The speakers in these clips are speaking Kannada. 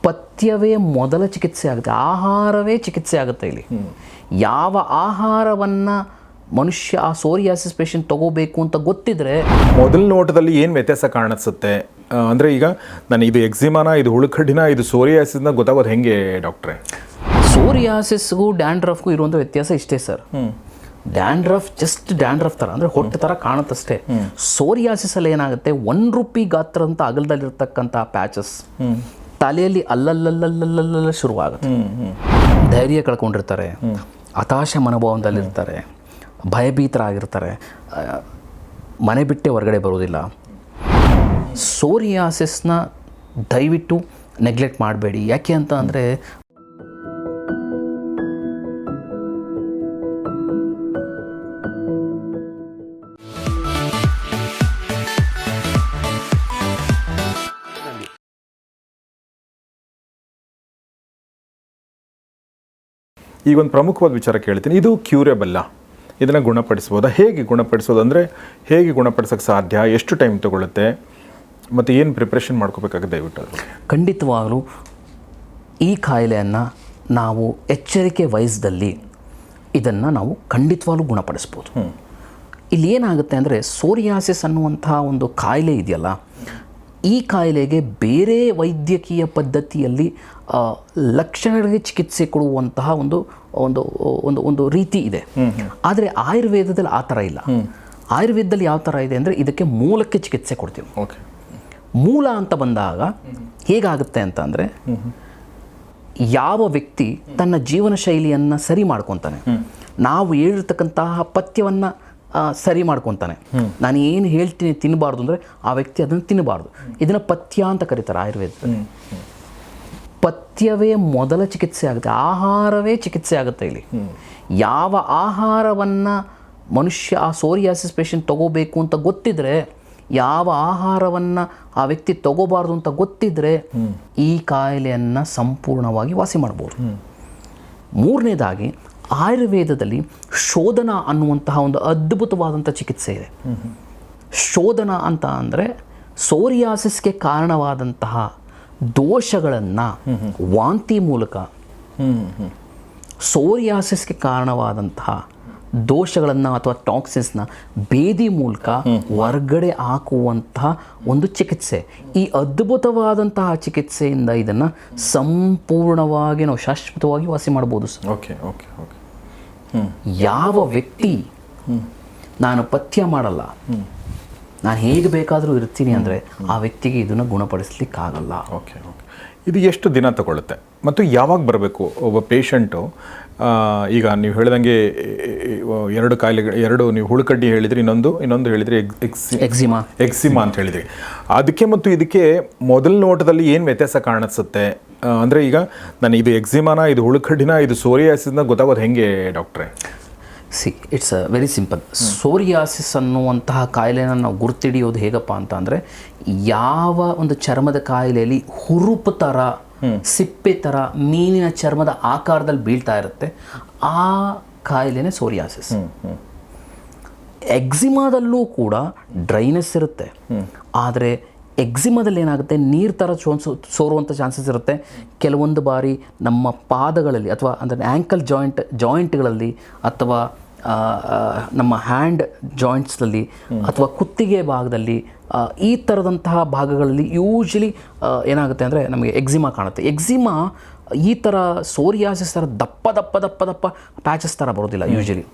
ಪಥ್ಯವೇ ಮೊದಲ ಚಿಕಿತ್ಸೆ ಆಗುತ್ತೆ, ಆಹಾರವೇ ಚಿಕಿತ್ಸೆ ಆಗುತ್ತೆ. ಇಲ್ಲಿ ಯಾವ ಆಹಾರವನ್ನು ಮನುಷ್ಯ ಆ ಸೋರಿಯಾಸಿಸ್ ಪೇಷಂಟ್ ತಗೋಬೇಕು ಅಂತ ಗೊತ್ತಿದ್ರೆ ಮೊದಲ ನೋಟದಲ್ಲಿ ಏನು ವ್ಯತ್ಯಾಸ ಕಾಣಿಸುತ್ತೆ ಅಂದರೆ ಈಗ ನಾನು ಇದು ಎಕ್ಸಿಮಾನ, ಇದು ಹುಳುಕಡ್ಡಿನ, ಇದು ಸೋರಿಯಾಸಿಸ್ನ ಗೊತ್ತಾಗೋದು ಹೆಂಗೆ ಡಾಕ್ಟ್ರೆ? ಸೋರಿಯಾಸಿಸ್ಗೂ ಡ್ಯಾಂಡ್ರಫ್ಗೂ ಇರುವಂಥ ವ್ಯತ್ಯಾಸ ಇಷ್ಟೇ ಸರ್. ಡ್ಯಾಂಡ್ರಫ್ ಜಸ್ಟ್ ಡ್ಯಾಂಡ್ರಫ್ ಥರ ಅಂದರೆ ಹೊಟ್ಟೆ ಥರ ಕಾಣುತ್ತಷ್ಟೇ. ಸೋರಿಯಾಸಿಸಲ್ಲಿ ಏನಾಗುತ್ತೆ, ₹1 ಗಾತ್ರಂತ ಅಗಲದಲ್ಲಿರ್ತಕ್ಕಂಥ ಪ್ಯಾಚಸ್ ತಲೆಯಲ್ಲಿ ಅಲ್ಲಲ್ಲಲ್ಲಲ್ಲಲ್ಲ ಶುರುವಾಗುತ್ತೆ. ಧೈರ್ಯ ಕಳ್ಕೊಂಡಿರ್ತಾರೆ, ಹತಾಶ ಮನೋಭಾವದಲ್ಲಿರ್ತಾರೆ, ಭಯಭೀತರಾಗಿರ್ತಾರೆ, ಮನೆ ಬಿಟ್ಟೆ ಹೊರಗಡೆ ಬರೋದಿಲ್ಲ. ಸೋರಿಯಾಸಿಸ್ನ ದಯವಿಟ್ಟು ನೆಗ್ಲೆಕ್ಟ್ ಮಾಡಬೇಡಿ. ಯಾಕೆ ಅಂತ ಅಂದರೆ ಈಗ ಒಂದು ಪ್ರಮುಖವಾದ ವಿಚಾರ ಕೇಳ್ತೀನಿ, ಇದು ಕ್ಯೂರೇಬಲ್ಲ, ಇದನ್ನು ಗುಣಪಡಿಸ್ಬೋದಾ? ಹೇಗೆ ಗುಣಪಡಿಸೋದು ಅಂದರೆ ಹೇಗೆ ಗುಣಪಡಿಸೋಕ್ಕೆ ಸಾಧ್ಯ, ಎಷ್ಟು ಟೈಮ್ ತೊಗೊಳುತ್ತೆ, ಮತ್ತು ಏನು ಪ್ರಿಪ್ರೇಷನ್ ಮಾಡ್ಕೋಬೇಕಾಗುತ್ತೆ ದಯವಿಟ್ಟು? ಖಂಡಿತವಾಗಲೂ ಈ ಕಾಯಿಲೆಯನ್ನು ನಾವು ಎಚ್ಚರಿಕೆ ವಹಿಸಿದಲ್ಲಿ ಇದನ್ನು ನಾವು ಖಂಡಿತವಾಗ್ಲೂ ಗುಣಪಡಿಸ್ಬೋದು. ಇಲ್ಲಿ ಏನಾಗುತ್ತೆ ಅಂದರೆ ಸೋರಿಯಾಸಿಸ್ ಅನ್ನುವಂಥ ಒಂದು ಕಾಯಿಲೆ ಇದೆಯಲ್ಲ, ಈ ಕಾಯಿಲೆಗೆ ಬೇರೆ ವೈದ್ಯಕೀಯ ಪದ್ಧತಿಯಲ್ಲಿ ಲಕ್ಷಣಗಳಿಗೆ ಚಿಕಿತ್ಸೆ ಕೊಡುವಂತಹ ಒಂದು ಒಂದು ಒಂದು ಒಂದು ರೀತಿ ಇದೆ. ಆದರೆ ಆಯುರ್ವೇದದಲ್ಲಿ ಆ ಥರ ಇಲ್ಲ. ಆಯುರ್ವೇದದಲ್ಲಿ ಯಾವ ಥರ ಇದೆ ಅಂದರೆ ಇದಕ್ಕೆ ಮೂಲಕ್ಕೆ ಚಿಕಿತ್ಸೆ ಕೊಡ್ತೀವಿ. ಮೂಲ ಅಂತ ಬಂದಾಗ ಹೇಗಾಗುತ್ತೆ ಅಂತ ಅಂದರೆ, ಯಾವ ವ್ಯಕ್ತಿ ತನ್ನ ಜೀವನ ಶೈಲಿಯನ್ನು ಸರಿ ಮಾಡ್ಕೊತಾನೆ, ನಾವು ಹೇಳಿರ್ತಕ್ಕಂತಹ ಪಥ್ಯವನ್ನು ಸರಿ ಮಾಡ್ಕೊತಾನೆ, ನಾನು ಏನು ಹೇಳ್ತೀನಿ ತಿನ್ನಬಾರ್ದು ಅಂದರೆ ಆ ವ್ಯಕ್ತಿ ಅದನ್ನು ತಿನ್ನಬಾರ್ದು. ಇದನ್ನು ಪಥ್ಯ ಅಂತ ಕರೀತಾರೆ ಆಯುರ್ವೇದದಲ್ಲಿ. ಪಥ್ಯವೇ ಮೊದಲ ಚಿಕಿತ್ಸೆ ಆಗುತ್ತೆ, ಆಹಾರವೇ ಚಿಕಿತ್ಸೆ ಆಗುತ್ತೆ. ಇಲ್ಲಿ ಯಾವ ಆಹಾರವನ್ನು ಮನುಷ್ಯ ಆ ಸೋರಿಯಾಸಿಸ್ ಪೇಷಂಟ್ ತಗೋಬೇಕು ಅಂತ ಗೊತ್ತಿದ್ರೆ, ಯಾವ ಆಹಾರವನ್ನು ಆ ವ್ಯಕ್ತಿ ತಗೋಬಾರ್ದು ಅಂತ ಗೊತ್ತಿದ್ರೆ ಈ ಕಾಯಿಲೆಯನ್ನು ಸಂಪೂರ್ಣವಾಗಿ ವಾಸಿ ಮಾಡ್ಬೋದು. ಮೂರನೇದಾಗಿ ಆಯುರ್ವೇದದಲ್ಲಿ ಶೋಧನ ಅನ್ನುವಂತಹ ಒಂದು ಅದ್ಭುತವಾದಂಥ ಚಿಕಿತ್ಸೆ ಇದೆ. ಶೋಧನ ಅಂತ ಅಂದರೆ ಸೋರಿಯಾಸಿಸ್ಗೆ ಕಾರಣವಾದಂತಹ ದೋಷಗಳನ್ನು ವಾಂತಿ ಮೂಲಕ, ಸೋರಿಯಾಸಿಸ್ಗೆ ಕಾರಣವಾದಂತಹ ದೋಷಗಳನ್ನು ಅಥವಾ ಟಾಕ್ಸಿನ್ಸ್ನ ಬೇದಿ ಮೂಲಕ ಹೊರಗಡೆ ಹಾಕುವಂತಹ ಒಂದು ಚಿಕಿತ್ಸೆ. ಈ ಅದ್ಭುತವಾದಂತಹ ಚಿಕಿತ್ಸೆಯಿಂದ ಇದನ್ನು ಸಂಪೂರ್ಣವಾಗಿ ನಾವು ಶಾಶ್ವತವಾಗಿ ವಾಸಿ ಮಾಡ್ಬೋದು ಸರ್. ಯಾವ ವ್ಯಕ್ತಿ ನಾನು ಪಥ್ಯ ಮಾಡಲ್ಲ, ನಾನು ಹೇಗೆ ಬೇಕಾದರೂ ಇರ್ತೀನಿ ಅಂದರೆ ಆ ವ್ಯಕ್ತಿಗೆ ಇದನ್ನು ಗುಣಪಡಿಸ್ಲಿಕ್ಕಾಗಲ್ಲ. ಇದು ಎಷ್ಟು ದಿನ ತಗೊಳ್ಳುತ್ತೆ ಮತ್ತು ಯಾವಾಗ ಬರಬೇಕು ಒಬ್ಬ ಪೇಷಂಟು? ಈಗ ನೀವು ಹೇಳಿದಂಗೆ ಎರಡು ಕಾಯಿಲೆಗಳು, ಎರಡು ನೀವು ಹುಳುಕಡ್ಡಿ ಹೇಳಿದ್ರಿ, ಇನ್ನೊಂದು ಹೇಳಿದ್ರಿ ಎಕ್ಸಿಮಾ ಅಂತ ಹೇಳಿದ್ರಿ. ಅದಕ್ಕೆ ಮತ್ತು ಇದಕ್ಕೆ ಮೊದಲ ನೋಟದಲ್ಲಿ ಏನು ವ್ಯತ್ಯಾಸ ಕಾಣಿಸುತ್ತೆ ಅಂದರೆ, ಈಗ ನಾನು ಇದು ಎಕ್ಸಿಮಾನ, ಇದು ಹುಳುಕಡ್ಡಿನ, ಇದು ಸೋರಿಯಾಸಿಸ್ನ ಗೊತ್ತಾಗೋದು ಹೆಂಗೆ ಡಾಕ್ಟ್ರೆ? It's very simple. ಸೋರಿಯಾಸಿಸ್ ಅನ್ನುವಂತಹ ಕಾಯಿಲೆನ ನಾವು ಗುರ್ತಿಡಿಯೋದು ಹೇಗಪ್ಪ ಅಂತ ಅಂದರೆ, ಯಾವ ಒಂದು ಚರ್ಮದ ಕಾಯಿಲೆಯಲ್ಲಿ ಹುರುಪು ಥರ, ಸಿಪ್ಪೆ ಥರ, ಮೀನಿನ ಚರ್ಮದ ಆಕಾರದಲ್ಲಿ ಬೀಳ್ತಾ ಇರುತ್ತೆ, ಆ ಕಾಯಿಲೆನೇ ಸೋರಿಯಾಸಿಸ್. ಎಕ್ಸಿಮಾದಲ್ಲೂ ಕೂಡ ಡ್ರೈನೆಸ್ ಇರುತ್ತೆ, ಆದರೆ ಎಕ್ಸಿಮಾದಲ್ಲಿ ಏನಾಗುತ್ತೆ, ನೀರು ಥರ ಸೋರುವಂಥ ಚಾನ್ಸಸ್ ಇರುತ್ತೆ. ಕೆಲವೊಂದು ಬಾರಿ ನಮ್ಮ ಪಾದಗಳಲ್ಲಿ ಅಥವಾ ಅಂದರೆ ಆ್ಯಂಕಲ್ ಜಾಯಿಂಟ್ಗಳಲ್ಲಿ ಅಥವಾ ನಮ್ಮ ಹ್ಯಾಂಡ್ ಜಾಯಿಂಟ್ಸ್ನಲ್ಲಿ ಅಥವಾ ಕುತ್ತಿಗೆ ಭಾಗದಲ್ಲಿ, ಈ ಥರದಂತಹ ಭಾಗಗಳಲ್ಲಿ ಯೂಶಲಿ ಏನಾಗುತ್ತೆ ಅಂದರೆ ನಮಗೆ ಎಕ್ಸಿಮಾ ಕಾಣುತ್ತೆ. ಎಕ್ಸಿಮಾ ಈ ಥರ ಸೋರಿಯಾಸಿಸ್ ಥರ ದಪ್ಪ ದಪ್ಪ ದಪ್ಪ ದಪ್ಪ ಪ್ಯಾಚಸ್ ಥರ ಬರೋದಿಲ್ಲ ಯೂಶಲಿ.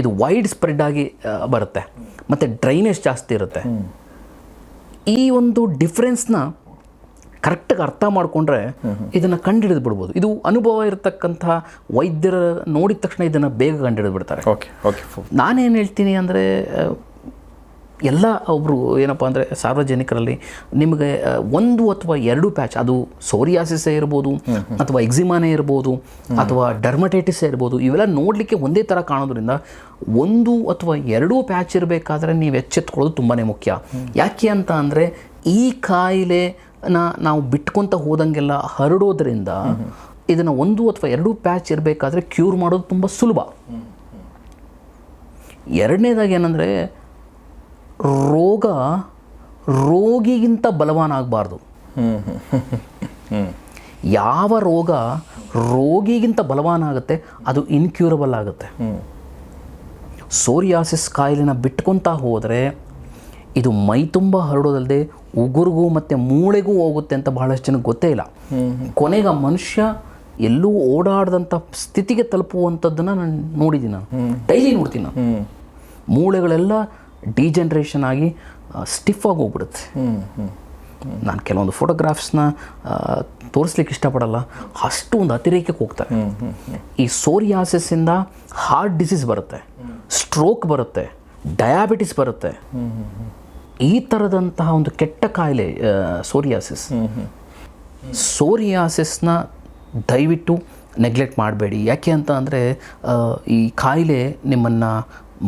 ಇದು ವೈಡ್ ಸ್ಪ್ರೆಡ್ ಆಗಿ ಬರುತ್ತೆ ಮತ್ತು ಡ್ರೈನೇಜ್ ಜಾಸ್ತಿ ಇರುತ್ತೆ. ಈ ಒಂದು ಡಿಫ್ರೆನ್ಸ್ನ ಕರೆಕ್ಟಾಗಿ ಅರ್ಥ ಮಾಡಿಕೊಂಡ್ರೆ ಇದನ್ನು ಕಂಡುಹಿಡಿದು ಬಿಡ್ಬೋದು. ಇದು ಅನುಭವ ಇರತಕ್ಕಂಥ ವೈದ್ಯರ ನೋಡಿದ ತಕ್ಷಣ ಇದನ್ನು ಬೇಗ ಕಂಡುಹಿಡಿದು ಬಿಡ್ತಾರೆ. ನಾನೇನು ಹೇಳ್ತೀನಿ ಅಂದರೆ, ಎಲ್ಲ ಒಬ್ಬರು ಏನಪ್ಪ ಅಂದರೆ ಸಾರ್ವಜನಿಕರಲ್ಲಿ ನಿಮಗೆ 1 ಅಥವಾ 2 ಪ್ಯಾಚ್, ಅದು ಸೋರಿಯಾಸಿಸೇ ಇರ್ಬೋದು ಅಥವಾ ಎಕ್ಸಿಮಾನೇ ಇರ್ಬೋದು ಅಥವಾ ಡರ್ಮಟೈಟಿಸೇ ಇರ್ಬೋದು, ಇವೆಲ್ಲ ನೋಡಲಿಕ್ಕೆ ಒಂದೇ ಥರ ಕಾಣೋದ್ರಿಂದ 1 ಅಥವಾ 2 ಪ್ಯಾಚ್ ಇರಬೇಕಾದ್ರೆ ನೀವು ಎಚ್ಚೆತ್ಕೊಳ್ಳೋದು ತುಂಬಾ ಮುಖ್ಯ. ಯಾಕೆ ಅಂತ ಅಂದರೆ, ಈ ಕಾಯಿಲೆನ ನಾವು ಬಿಟ್ಕೊತ ಹೋದಂಗೆಲ್ಲ ಹರಡೋದ್ರಿಂದ ಇದನ್ನು 1 ಅಥವಾ 2 ಪ್ಯಾಚ್ ಇರಬೇಕಾದ್ರೆ ಕ್ಯೂರ್ ಮಾಡೋದು ತುಂಬ ಸುಲಭ. ಎರಡನೇದಾಗಿ ಏನಂದರೆ, ರೋಗಿಗಿಂತ ಬಲವಾನಾಗಬಾರ್ದು. ಯಾವ ರೋಗ ರೋಗಿಗಿಂತ ಬಲವಾನಾಗುತ್ತೆ ಅದು ಇನ್ಕ್ಯೂರಬಲ್ ಆಗುತ್ತೆ. ಸೋರಿಯಾಸಿಸ್ ಕಾಯಿಲೆನ ಬಿಟ್ಕೊತಾ ಹೋದರೆ ಇದು ಮೈ ತುಂಬ ಹರಡೋದಲ್ಲದೆ ಉಗುರಿಗೂ ಮತ್ತು ಮೂಳೆಗೂ ಹೋಗುತ್ತೆ ಅಂತ ಬಹಳಷ್ಟು ಜನಕ್ಕೆ ಗೊತ್ತೇ ಇಲ್ಲ. ಕೊನೆಗೆ ಆ ಮನುಷ್ಯ ಎಲ್ಲೂ ಓಡಾಡದಂಥ ಸ್ಥಿತಿಗೆ ತಲುಪುವಂಥದ್ದನ್ನು ನಾನು ನೋಡಿದ್ದೀನಿ. ನಾನು ಡೈಲಿ ನೋಡ್ತೀನಿ. ನಾನು ಮೂಳೆಗಳೆಲ್ಲ ಡಿಜನ್ರೇಷನ್ ಆಗಿ ಸ್ಟಿಫ್ ಆಗಿ ಹೋಗ್ಬಿಡುತ್ತೆ. ನಾನು ಕೆಲವೊಂದು ಫೋಟೋಗ್ರಾಫ್ಸ್ನ ತೋರಿಸ್ಲಿಕ್ಕೆ ಇಷ್ಟಪಡಲ್ಲ, ಅಷ್ಟು ಒಂದು ಅತಿರೇಕಕ್ಕೆ ಹೋಗ್ತಾರೆ. ಈ ಸೋರಿಯಾಸಿಸ್ಸಿಂದ ಹಾರ್ಟ್ ಡಿಸೀಸ್ ಬರುತ್ತೆ, ಸ್ಟ್ರೋಕ್ ಬರುತ್ತೆ, ಡಯಾಬಿಟಿಸ್ ಬರುತ್ತೆ. ಈ ಥರದಂತಹ ಒಂದು ಕೆಟ್ಟ ಕಾಯಿಲೆ ಸೋರಿಯಾಸಿಸ್. ಸೋರಿಯಾಸಿಸ್ನ ದಯವಿಟ್ಟು ನೆಗ್ಲೆಕ್ಟ್ ಮಾಡಬೇಡಿ. ಯಾಕೆ ಅಂತ ಅಂದರೆ ಈ ಕಾಯಿಲೆ ನಿಮ್ಮನ್ನು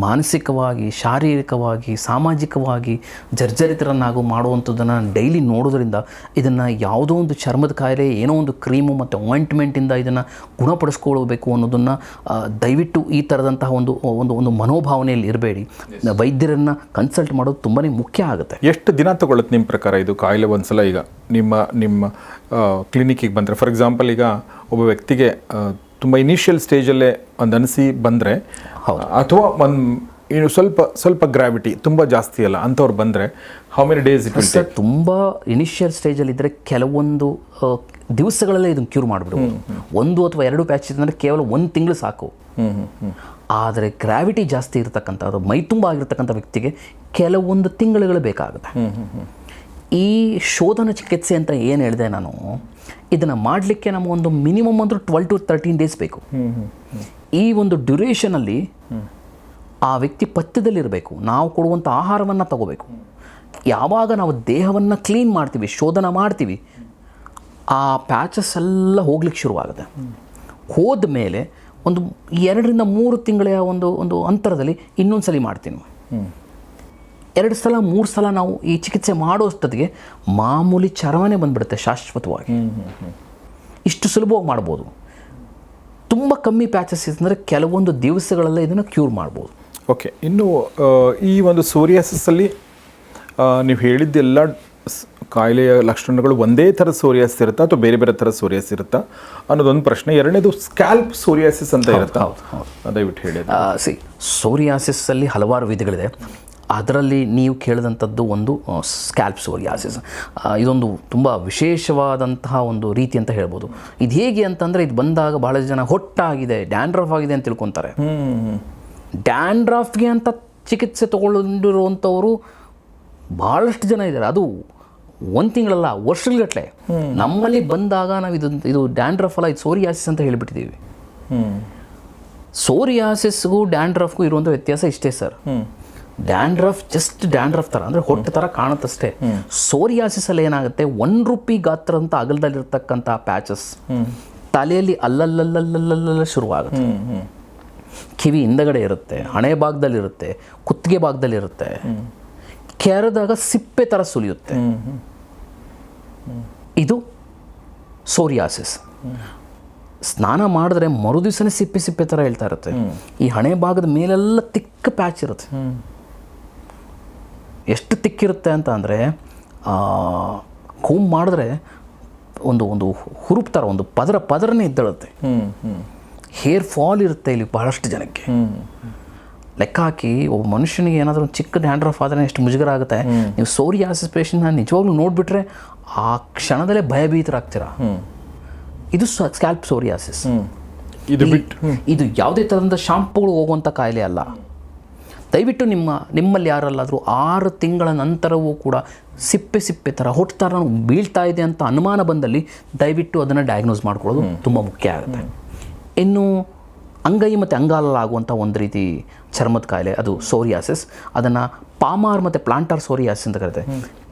ಮಾನಸಿಕವಾಗಿ, ಶಾರೀರಿಕವಾಗಿ, ಸಾಮಾಜಿಕವಾಗಿ ಜರ್ಜರಿತರನ್ನಾಗೂ ಮಾಡುವಂಥದ್ದನ್ನು ಡೈಲಿ ನೋಡೋದ್ರಿಂದ ಇದನ್ನು ಯಾವುದೋ ಒಂದು ಚರ್ಮದ ಕಾಯಿಲೆ, ಏನೋ ಒಂದು ಕ್ರೀಮು ಮತ್ತು ಆಯಿಂಟ್ಮೆಂಟಿಂದ ಇದನ್ನು ಗುಣಪಡಿಸ್ಕೊಳ್ಬೇಕು ಅನ್ನೋದನ್ನು ದಯವಿಟ್ಟು ಈ ಥರದಂತಹ ಒಂದು ಒಂದು ಒಂದು ಮನೋಭಾವನೆಯಲ್ಲಿ ಇರಬೇಡಿ. ವೈದ್ಯರನ್ನು ಕನ್ಸಲ್ಟ್ ಮಾಡೋದು ತುಂಬಾ ಮುಖ್ಯ ಆಗುತ್ತೆ. ಎಷ್ಟು ದಿನ ತಗೊಳುತ್ತೆ ನಿಮ್ಮ ಪ್ರಕಾರ ಇದು ಕಾಯಿಲೆ ಒಂದ್ಸಲ ಈಗ ನಿಮ್ಮ ಕ್ಲಿನಿಕ್ಕಿಗೆ ಬಂದರೆ? ಫಾರ್ ಎಕ್ಸಾಂಪಲ್, ಈಗ ಒಬ್ಬ ವ್ಯಕ್ತಿಗೆ ತುಂಬ ಇನಿಷಿಯಲ್ ಸ್ಟೇಜಲ್ಲೇ ಒಂದು ಅನಿಸಿ ಬಂದರೆ, ಅಥವಾ ಒಂದು ಸ್ವಲ್ಪ ಗ್ರಾವಿಟಿ ತುಂಬ ಜಾಸ್ತಿ ಅಲ್ಲ ಅಂಥವ್ರು ಬಂದರೆ how many days it will take? ತುಂಬ ಇನಿಷಿಯಲ್ ಸ್ಟೇಜಲ್ಲಿದ್ದರೆ ಕೆಲವೊಂದು ದಿವಸಗಳಲ್ಲೇ ಇದನ್ನು ಕ್ಯೂರ್ ಮಾಡಿಬಿಡ್ಬೋದು. 1 ಅಥವಾ 2 ಪ್ಯಾಚ್ ಅಂದರೆ ಕೇವಲ 1 ತಿಂಗಳು ಸಾಕು. ಆದರೆ ಗ್ರಾವಿಟಿ ಜಾಸ್ತಿ ಇರತಕ್ಕಂಥ, ಅದು ಮೈ ತುಂಬ ಆಗಿರ್ತಕ್ಕಂಥ ವ್ಯಕ್ತಿಗೆ ಕೆಲವೊಂದು ತಿಂಗಳುಗಳು ಬೇಕಾಗುತ್ತೆ. ಈ ಶೋಧನ ಚಿಕಿತ್ಸೆ ಅಂತ ಏನು ಹೇಳಿದೆ ನಾನು, ಇದನ್ನು ಮಾಡಲಿಕ್ಕೆ ನಮಗೊಂದು ಮಿನಿಮಮ್ ಅಂದರೂ 12 to 13 ಡೇಸ್ ಬೇಕು. ಈ ಒಂದು ಡ್ಯುರೇಷನಲ್ಲಿ ಆ ವ್ಯಕ್ತಿ ಪಥ್ಯದಲ್ಲಿರಬೇಕು. ನಾವು ಕೊಡುವಂಥ ಆಹಾರವನ್ನು ತಗೋಬೇಕು. ಯಾವಾಗ ನಾವು ದೇಹವನ್ನು ಕ್ಲೀನ್ ಮಾಡ್ತೀವಿ, ಶೋಧನ ಮಾಡ್ತೀವಿ, ಆ ಪ್ಯಾಚಸ್ ಎಲ್ಲ ಹೋಗ್ಲಿಕ್ಕೆ ಶುರುವಾಗುತ್ತೆ. ಹೋದ ಮೇಲೆ ಒಂದು 2 ರಿಂದ 3 ತಿಂಗಳ ಒಂದು ಅಂತರದಲ್ಲಿ ಇನ್ನೊಂದು ಸಲ ಮಾಡ್ತೀನಿ. 2 ಸಲ 3 ಸಲ ನಾವು ಈ ಚಿಕಿತ್ಸೆ ಮಾಡೋಷ್ಟೊತ್ತಿಗೆ ಮಾಮೂಲಿ ಚರ್ಮನೇ ಬಂದ್ಬಿಡುತ್ತೆ ಶಾಶ್ವತವಾಗಿ. ಇಷ್ಟು ಸುಲಭವಾಗಿ ಮಾಡ್ಬೋದು. ತುಂಬ ಕಮ್ಮಿ ಪ್ಯಾಚಸ್ ಅಂದರೆ ಕೆಲವೊಂದು ದಿವಸಗಳಲ್ಲೇ ಇದನ್ನು ಕ್ಯೂರ್ ಮಾಡ್ಬೋದು. ಓಕೆ. ಇನ್ನು ಈ ಒಂದು ಸೋರಿಯಾಸಿಸಲ್ಲಿ ನೀವು ಹೇಳಿದ್ದೆಲ್ಲ ಕಾಯಿಲೆಯ ಲಕ್ಷಣಗಳು ಒಂದೇ ಥರ ಸೋರಿಯಾಸಿಸ್ ಇರುತ್ತಾ ಅಥವಾ ಬೇರೆ ಬೇರೆ ಥರ ಸೋರಿಯಾಸಿಸ್ ಇರುತ್ತಾ ಅನ್ನೋದೊಂದು ಪ್ರಶ್ನೆ. ಎರಡನೇದು ಸ್ಕ್ಯಾಲ್ಪ್ ಸೋರಿಯಾಸಿಸ್ ಅಂತ ಇರುತ್ತಾ? ದಯವಿಟ್ಟು ಹೇಳಿ. ಸೋರಿಯಾಸಿಸ್ಸಲ್ಲಿ ಹಲವಾರು ವಿಧಗಳಿದೆ. ಅದರಲ್ಲಿ ನೀವು ಕೇಳಿದಂಥದ್ದು ಒಂದು ಸ್ಕ್ಯಾಲ್ಪ್ ಸೋರಿಯಾಸಿಸ್. ಇದೊಂದು ತುಂಬ ವಿಶೇಷವಾದಂತಹ ಒಂದು ರೀತಿ ಅಂತ ಹೇಳ್ಬೋದು. ಇದು ಹೇಗೆ ಅಂತಂದರೆ, ಇದು ಬಂದಾಗ ಭಾಳ ಜನ ಹೊಟ್ಟಾಗಿದೆ, ಡ್ಯಾಂಡ್ರಫ್ ಆಗಿದೆ ಅಂತ ತಿಳ್ಕೊತಾರೆ. ಡ್ಯಾಂಡ್ರಫ್ಗೆ ಅಂತ ಚಿಕಿತ್ಸೆ ತೊಗೊಂಡಿರುವಂಥವರು ಭಾಳಷ್ಟು ಜನ ಇದ್ದಾರೆ. ಅದು 1 ತಿಂಗಳಲ್ಲ, ವರ್ಷಗಟ್ಟಲೆ. ನಮ್ಮಲ್ಲಿ ಬಂದಾಗ ನಾವು ಇದು ಡ್ಯಾಂಡ್ರಫ್ ಅಲ್ಲ, ಇದು ಸೋರಿಯಾಸಿಸ್ ಅಂತ ಹೇಳಿಬಿಟ್ಟಿದ್ದೀವಿ. ಸೋರಿಯಾಸಿಸ್ಗೂ ಡ್ಯಾಂಡ್ರಫ್ಗೂ ಇರುವಂಥ ವ್ಯತ್ಯಾಸ ಇಷ್ಟೇ ಸರ್. ಡ್ಯಾಂಡ್ರಫ್ ಜಸ್ಟ್ ಡ್ಯಾಂಡ್ರಫ್ ಥರ, ಅಂದರೆ ಹೊಟ್ಟೆ ಥರ ಕಾಣುತ್ತಷ್ಟೇ. ಸೋರಿಯಾಸಿಸಲ್ಲಿ ಏನಾಗುತ್ತೆ, 1 ರೂಪಿ ಗಾತ್ರಂತ ಅಗಲದಲ್ಲಿರ್ತಕ್ಕಂಥ ಪ್ಯಾಚಸ್ ತಲೆಯಲ್ಲಿ ಅಲ್ಲಲ್ಲಲ್ಲಲ್ಲಲ್ಲ ಶುರುವಾಗುತ್ತೆ. ಕಿವಿ ಹಿಂದಗಡೆ ಇರುತ್ತೆ, ಹಣೆ ಭಾಗದಲ್ಲಿರುತ್ತೆ, ಕುತ್ತಿಗೆ ಭಾಗದಲ್ಲಿರುತ್ತೆ. ಕೆರೆದಾಗ ಸಿಪ್ಪೆ ಥರ ಸುಲಿಯುತ್ತೆ. ಇದು ಸೋರಿಯಾಸಿಸ್. ಸ್ನಾನ ಮಾಡಿದ್ರೆ ಮರುದಿವಸನೇ ಸಿಪ್ಪೆ ಥರ ಹೇಳ್ತಾ ಇರುತ್ತೆ. ಈ ಹಣೆ ಭಾಗದ ಮೇಲೆಲ್ಲ ತಿಕ್ಕ ಪ್ಯಾಚ್ ಇರುತ್ತೆ. ಎಷ್ಟು ತಿಕ್ಕಿರುತ್ತೆ ಅಂತ ಅಂದರೆ, ಕೂಮ್ ಮಾಡಿದ್ರೆ ಒಂದು ಹುರುಪು ಥರ ಒಂದು ಪದರನೇ ಇದ್ದಳುತ್ತೆ. ಹೇರ್ ಫಾಲ್ ಇರುತ್ತೆ ಇಲ್ಲಿ ಬಹಳಷ್ಟು ಜನಕ್ಕೆ. ಲೆಕ್ಕ ಹಾಕಿ ಒಬ್ಬ ಮನುಷ್ಯನಿಗೆ ಏನಾದರೂ ಒಂದು ಚಿಕ್ಕ ಡ್ಯಾಂಡ್ರಫ್ ಆದರೆ ಎಷ್ಟು ಮುಜುಗರ ಆಗುತ್ತೆ. ನೀವು ಸೋರಿಯಾಸಿಸ್ ಪೇಷಂಟ್ನ ನಿಜವಾಗ್ಲೂ ನೋಡಿಬಿಟ್ರೆ ಆ ಕ್ಷಣದಲ್ಲೇ ಭಯಭೀತರಾಗ್ತೀರ. ಇದು ಸ್ಕ್ಯಾಲ್ಪ್ ಸೋರಿಯಾಸಿಸ್. ಇದು ಯಾವುದೇ ಥರದ ಶಾಂಪುಗಳು ಹೋಗುವಂಥ ಕಾಯಿಲೆ ಅಲ್ಲ. ದಯವಿಟ್ಟು ನಿಮ್ಮಲ್ಲಿ ಯಾರಲ್ಲಾದರೂ 6 ತಿಂಗಳ ನಂತರವೂ ಕೂಡ ಸಿಪ್ಪೆ ಥರ ಹೊಟ್ಟು ಥರ ಬೀಳ್ತಾ ಇದೆ ಅಂತ ಅನುಮಾನ ಬಂದಲ್ಲಿ ದಯವಿಟ್ಟು ಅದನ್ನು ಡಯಾಗ್ನೋಸ್ ಮಾಡ್ಕೊಳ್ಳೋದು ತುಂಬ ಮುಖ್ಯ ಆಗುತ್ತೆ. ಇನ್ನು ಅಂಗೈ ಮತ್ತು ಅಂಗಾಲಲ್ಲಾಗುವಂಥ ಒಂದು ರೀತಿ ಚರ್ಮದ ಕಾಯಿಲೆ, ಅದು ಸೋರಿಯಾಸಿಸ್. ಅದನ್ನು ಪಾಮಾರ್ ಮತ್ತು ಪ್ಲಾಂಟಾರ್ ಸೋರಿಯಾಸಿಸ್ ಅಂತ ಕರೀತಾರೆ.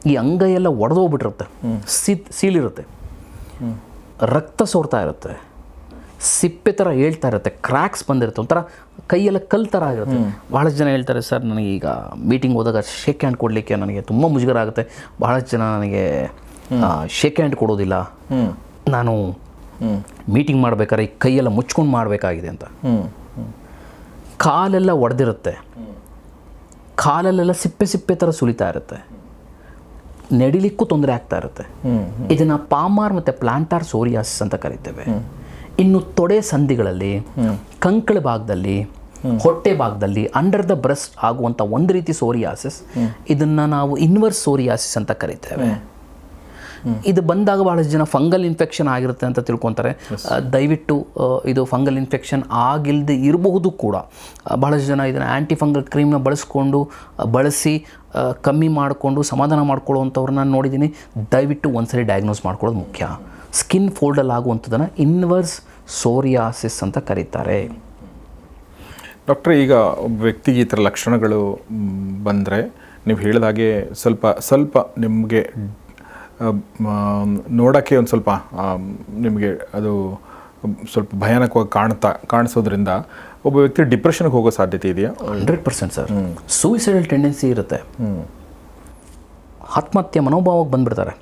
ಈ ಅಂಗೈಯೆಲ್ಲ ಒಡೆದೋಗ್ಬಿಟ್ಟಿರುತ್ತೆ, ಸೀಳಿರುತ್ತೆ, ರಕ್ತ ಸೋರ್ತಾ ಇರುತ್ತೆ, ಸಿಪ್ಪೆ ಥರ ಹೇಳ್ತಾ ಇರುತ್ತೆ, ಕ್ರ್ಯಾಕ್ಸ್ ಬಂದಿರುತ್ತೆ, ಒಂಥರ ಕೈಯೆಲ್ಲ ಕಲ್ಲು ಥರ ಆಗಿರುತ್ತೆ. ಭಾಳಷ್ಟು ಜನ ಹೇಳ್ತಾರೆ, ಸರ್ ನನಗೆ ಈಗ ಮೀಟಿಂಗ್ ಹೋದಾಗ ಶೇಕ್ ಹ್ಯಾಂಡ್ ಕೊಡಲಿಕ್ಕೆ ನನಗೆ ತುಂಬ ಮುಜುಗರ ಆಗುತ್ತೆ. ಭಾಳಷ್ಟು ಜನ ನನಗೆ ಶೇಕ್ ಹ್ಯಾಂಡ್ ಕೊಡೋದಿಲ್ಲ, ನಾನು ಮೀಟಿಂಗ್ ಮಾಡ್ಬೇಕಾದ್ರೆ ಈ ಕೈಯೆಲ್ಲ ಮುಚ್ಕೊಂಡು ಮಾಡಬೇಕಾಗಿದೆ ಅಂತ. ಕಾಲೆಲ್ಲ ಒಡೆದಿರುತ್ತೆ, ಕಾಲಲ್ಲೆಲ್ಲ ಸಿಪ್ಪೆ ಥರ ಸುಲಿತಾ ಇರುತ್ತೆ. ನಡಿಲಿಕ್ಕೂ ತೊಂದರೆ ಆಗ್ತಾ ಇರುತ್ತೆ. ಇದನ್ನು ಪಾಮಾರ್ ಮತ್ತು ಪ್ಲಾಂಟಾರ್ ಸೋರಿಯಾಸಿಸ್ ಅಂತ ಕರಿತೇವೆ. ಇನ್ನು ತೊಡೆ ಸಂಧಿಗಳಲ್ಲಿ, ಕಂಕಳ ಭಾಗದಲ್ಲಿ, ಹೊಟ್ಟೆ ಭಾಗದಲ್ಲಿ, ಅಂಡರ್ ದ ಬ್ರೆಸ್ಟ್ ಆಗುವಂಥ ಒಂದು ರೀತಿ ಸೋರಿಯಾಸಿಸ್, ಇದನ್ನು ನಾವು ಇನ್ವರ್ಸ್ ಸೋರಿಯಾಸಿಸ್ ಅಂತ ಕರಿತೇವೆ. ಇದು ಬಂದಾಗ ಬಹಳಷ್ಟು ಜನ ಫಂಗಲ್ ಇನ್ಫೆಕ್ಷನ್ ಆಗಿರುತ್ತೆ ಅಂತ ತಿಳ್ಕೊತಾರೆ. ದಯವಿಟ್ಟು ಇದು ಫಂಗಲ್ ಇನ್ಫೆಕ್ಷನ್ ಆಗಿಲ್ಲದೆ ಇರಬಹುದು ಕೂಡ. ಬಹಳಷ್ಟು ಜನ ಇದನ್ನು ಆ್ಯಂಟಿ ಫಂಗಲ್ ಕ್ರೀಮ್ನ ಬಳಸಿ ಕಮ್ಮಿ ಮಾಡಿಕೊಂಡು ಸಮಾಧಾನ ಮಾಡ್ಕೊಳ್ಳುವಂಥವ್ರನ್ನ ನೋಡಿದ್ದೀನಿ. ದಯವಿಟ್ಟು ಒಂದ್ಸರಿ ಡಯಾಗ್ನೋಸ್ ಮಾಡ್ಕೊಳ್ಳೋದು ಮುಖ್ಯ. ಸ್ಕಿನ್ ಫೋಲ್ಡಲ್ಲಿ ಆಗುವಂಥದ್ದನ್ನು ಇನ್ವರ್ಸ್ ಸೋರಿಯಾಸಿಸ್ ಅಂತ ಕರೀತಾರೆ. ಡಾಕ್ಟ್ರೆ, ಈಗ ಒಬ್ಬ ವ್ಯಕ್ತಿಗೆ ಈ ಥರ ಲಕ್ಷಣಗಳು ಬಂದರೆ ನೀವು ಹೇಳಿದಾಗೆ ಸ್ವಲ್ಪ ನಿಮಗೆ ನೋಡೋಕ್ಕೆ ಒಂದು ಸ್ವಲ್ಪ ನಿಮಗೆ ಅದು ಸ್ವಲ್ಪ ಭಯಾನಕವಾಗಿ ಕಾಣಿಸೋದ್ರಿಂದ ಒಬ್ಬ ವ್ಯಕ್ತಿ ಡಿಪ್ರೆಷನ್ಗೆ ಹೋಗೋ ಸಾಧ್ಯತೆ ಇದೆಯಾ? 100% ಸರ್. ಸೂಯಿಸೈಡಲ್ ಟೆಂಡೆನ್ಸಿ ಇರುತ್ತೆ. ಆತ್ಮಹತ್ಯೆ ಮನೋಭಾವಕ್ಕೆ ಬಂದುಬಿಡ್ತಾರೆ.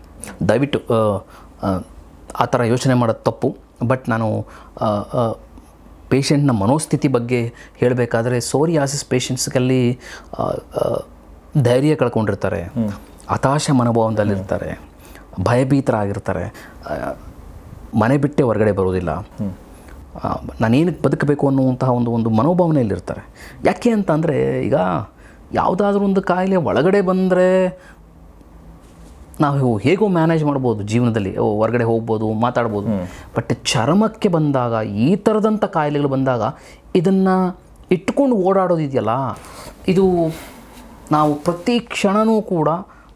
ದಯವಿಟ್ಟು ಆ ಥರ ಯೋಚನೆ ಮಾಡೋದು ತಪ್ಪು. ಬಟ್ ನಾನು ಪೇಷಂಟ್ನ ಮನೋಸ್ಥಿತಿ ಬಗ್ಗೆ ಹೇಳಬೇಕಾದ್ರೆ, ಸೋರಿಯಾಸಿಸ್ ಪೇಷಂಟ್ಸ್ಗಲ್ಲಿ ಧೈರ್ಯ ಕಳ್ಕೊಂಡಿರ್ತಾರೆ, ಹತಾಶ ಮನೋಭಾವದಲ್ಲಿರ್ತಾರೆ, ಭಯಭೀತರಾಗಿರ್ತಾರೆ, ಮನೆ ಬಿಟ್ಟೆ ಹೊರಗಡೆ ಬರೋದಿಲ್ಲ, ನಾನೇನಕ್ಕೆ ಬದುಕಬೇಕು ಅನ್ನುವಂತಹ ಒಂದು ಮನೋಭಾವನೆಯಲ್ಲಿರ್ತಾರೆ. ಯಾಕೆ ಅಂತ ಅಂದರೆ, ಈಗ ಯಾವುದಾದ್ರೂ ಒಂದು ಕಾಯಿಲೆ ಒಳಗಡೆ ಬಂದರೆ ನಾವು ಹೇಗೋ ಮ್ಯಾನೇಜ್ ಮಾಡ್ಬೋದು, ಜೀವನದಲ್ಲಿ ಹೊರಗಡೆ ಹೋಗ್ಬೋದು, ಮಾತಾಡ್ಬೋದು. ಬಟ್ ಚರ್ಮಕ್ಕೆ ಬಂದಾಗ, ಈ ಥರದಂಥ ಕಾಯಿಲೆಗಳು ಬಂದಾಗ ಇದನ್ನು ಇಟ್ಕೊಂಡು ಓಡಾಡೋದಿದೆಯಲ್ಲ, ಇದು ನಾವು ಪ್ರತಿ ಕ್ಷಣವೂ ಕೂಡ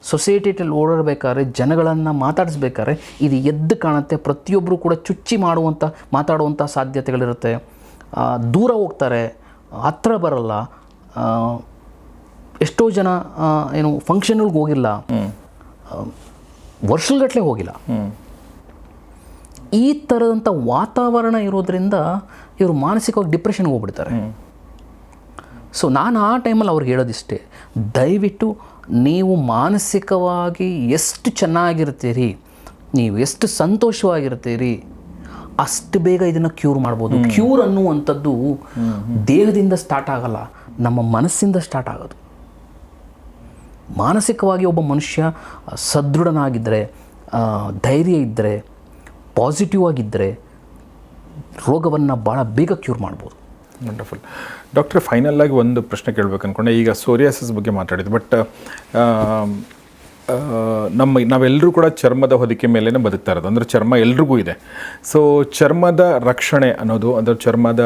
ಸೊಸೈಟಿಯಲ್ಲಿ ಓಡಾಡಬೇಕಾದ್ರೆ, ಜನಗಳನ್ನು ಮಾತಾಡಿಸ್ಬೇಕಾದ್ರೆ ಇದು ಎದ್ದು ಕಾಣುತ್ತೆ. ಪ್ರತಿಯೊಬ್ಬರು ಕೂಡ ಚುಚ್ಚಿ ಮಾತಾಡುವಂಥ ಸಾಧ್ಯತೆಗಳಿರುತ್ತೆ. ದೂರ ಹೋಗ್ತಾರೆ, ಹತ್ರ ಬರಲ್ಲ. ಎಷ್ಟೋ ಜನ ಫಂಕ್ಷನ್ಗಳಿಗೆ ಹೋಗಿಲ್ಲ, ವರ್ಷಗಟ್ಟಲೆ ಹೋಗಿಲ್ಲ. ಈ ಥರದಂಥ ವಾತಾವರಣ ಇರೋದ್ರಿಂದ ಇವರು ಮಾನಸಿಕವಾಗಿ ಡಿಪ್ರೆಷನ್ಗೆ ಹೋಗ್ಬಿಡ್ತಾರೆ. ಸೊ ನಾನು ಆ ಟೈಮಲ್ಲಿ ಅವ್ರಿಗೆ ಹೇಳೋದಿಷ್ಟೇ, ದಯವಿಟ್ಟು ನೀವು ಮಾನಸಿಕವಾಗಿ ಎಷ್ಟು ಚೆನ್ನಾಗಿರ್ತೀರಿ, ನೀವು ಎಷ್ಟು ಸಂತೋಷವಾಗಿರ್ತೀರಿ, ಅಷ್ಟು ಬೇಗ ಇದನ್ನು ಕ್ಯೂರ್ ಮಾಡ್ಬೋದು. ಕ್ಯೂರ್ ಅನ್ನುವಂಥದ್ದು ದೇಹದಿಂದ ಸ್ಟಾರ್ಟ್ ಆಗಲ್ಲ, ನಮ್ಮ ಮನಸ್ಸಿಂದ ಸ್ಟಾರ್ಟ್ ಆಗೋದು. ಮಾನಸಿಕವಾಗಿ ಒಬ್ಬ ಮನುಷ್ಯ ಸದೃಢನಾಗಿದ್ದರೆ, ಧೈರ್ಯ ಇದ್ದರೆ, ಪಾಸಿಟಿವ್ ಆಗಿದ್ದರೆ ರೋಗವನ್ನು ಭಾಳ ಬೇಗ ಕ್ಯೂರ್ ಮಾಡ್ಬೋದು. ವಂಡರ್ಫುಲ್. ಡಾಕ್ಟ್ರೆ, ಫೈನಲಾಗಿ ಒಂದು ಪ್ರಶ್ನೆ ಕೇಳಬೇಕು ಅಂದ್ಕೊಂಡೆ. ಈಗ ಸೋರಿಯಾಸಿಸ್ ಬಗ್ಗೆ ಮಾತಾಡಿದ್ದು, ಬಟ್ ನಾವೆಲ್ಲರೂ ಕೂಡ ಚರ್ಮದ ಹೊದಿಕೆ ಮೇಲೇ ಬದುಕ್ತಾ ಇರೋದು. ಅಂದರೆ ಚರ್ಮ ಎಲ್ರಿಗೂ ಇದೆ. ಸೊ ಚರ್ಮದ ರಕ್ಷಣೆ ಅನ್ನೋದು, ಅದರ ಚರ್ಮದ